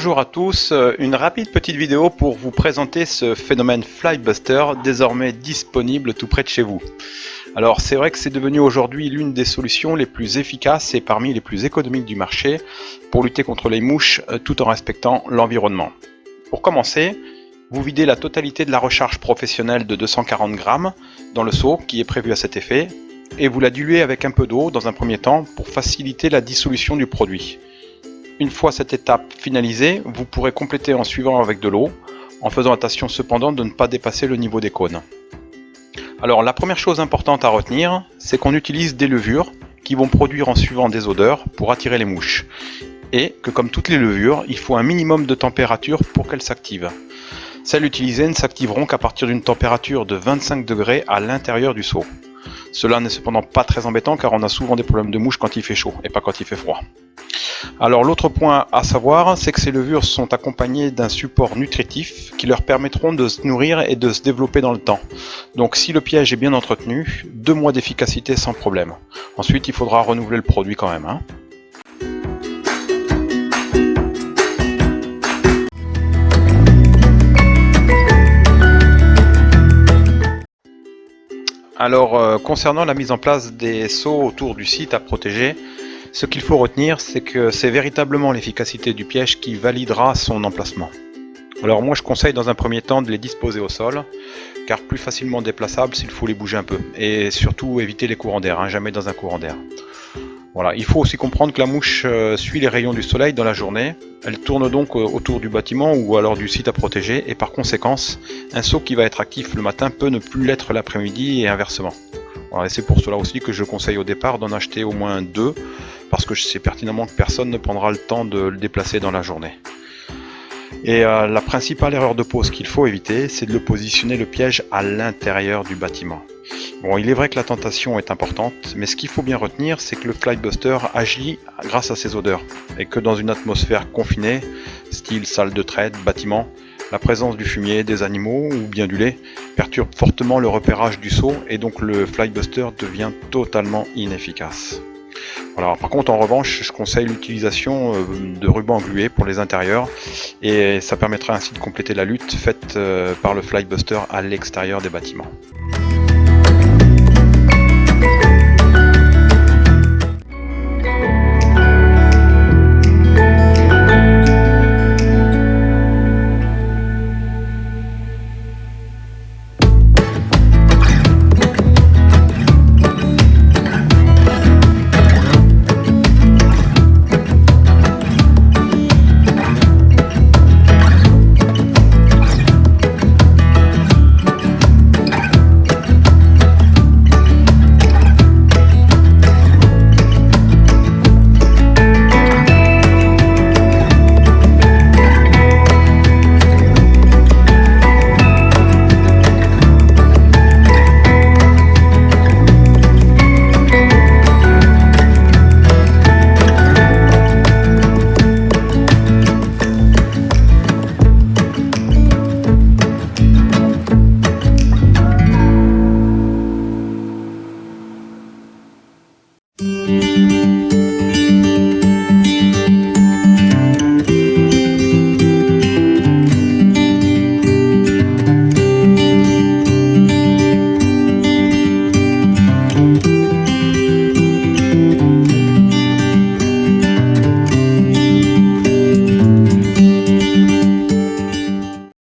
Bonjour à tous, une rapide petite vidéo pour vous présenter ce phénomène Flybuster désormais disponible tout près de chez vous. Alors c'est vrai que c'est devenu aujourd'hui l'une des solutions les plus efficaces et parmi les plus économiques du marché pour lutter contre les mouches tout en respectant l'environnement. Pour commencer, vous videz la totalité de la recharge professionnelle de 240 grammes dans le seau qui est prévu à cet effet et vous la diluez avec un peu d'eau dans un premier temps pour faciliter la dissolution du produit. Une fois cette étape finalisée, vous pourrez compléter en suivant avec de l'eau, en faisant attention cependant de ne pas dépasser le niveau des cônes. Alors la première chose importante à retenir, c'est qu'on utilise des levures qui vont produire en suivant des odeurs pour attirer les mouches. Et que comme toutes les levures, il faut un minimum de température pour qu'elles s'activent. Celles utilisées ne s'activeront qu'à partir d'une température de 25 degrés à l'intérieur du seau. Cela n'est cependant pas très embêtant car on a souvent des problèmes de mouches quand il fait chaud et pas quand il fait froid. Alors l'autre point à savoir, c'est que ces levures sont accompagnées d'un support nutritif qui leur permettront de se nourrir et de se développer dans le temps. Donc si le piège est bien entretenu, 2 mois d'efficacité sans problème. Ensuite il faudra renouveler le produit quand même. Alors concernant la mise en place des seaux autour du site à protéger, ce qu'il faut retenir, c'est que c'est véritablement l'efficacité du piège qui validera son emplacement. Alors moi je conseille dans un premier temps de les disposer au sol, car plus facilement déplaçables s'il faut les bouger un peu. Et surtout éviter les courants d'air, jamais dans un courant d'air. Voilà, il faut aussi comprendre que la mouche suit les rayons du soleil dans la journée. Elle tourne donc autour du bâtiment ou alors du site à protéger et par conséquence, un seau qui va être actif le matin peut ne plus l'être l'après-midi et inversement. Voilà, et c'est pour cela aussi que je conseille au départ d'en acheter au moins 2 parce que je sais pertinemment que personne ne prendra le temps de le déplacer dans la journée. Et la principale erreur de pose qu'il faut éviter, c'est de le positionner le piège à l'intérieur du bâtiment. Bon, il est vrai que la tentation est importante, mais ce qu'il faut bien retenir, c'est que le Flybuster agit grâce à ses odeurs, et que dans une atmosphère confinée, style salle de trade, bâtiment, la présence du fumier, des animaux ou bien du lait perturbe fortement le repérage du seau, et donc le Flybuster devient totalement inefficace. Voilà. Par contre, en revanche, je conseille l'utilisation de rubans glués pour les intérieurs et ça permettra ainsi de compléter la lutte faite par le Flybuster à l'extérieur des bâtiments.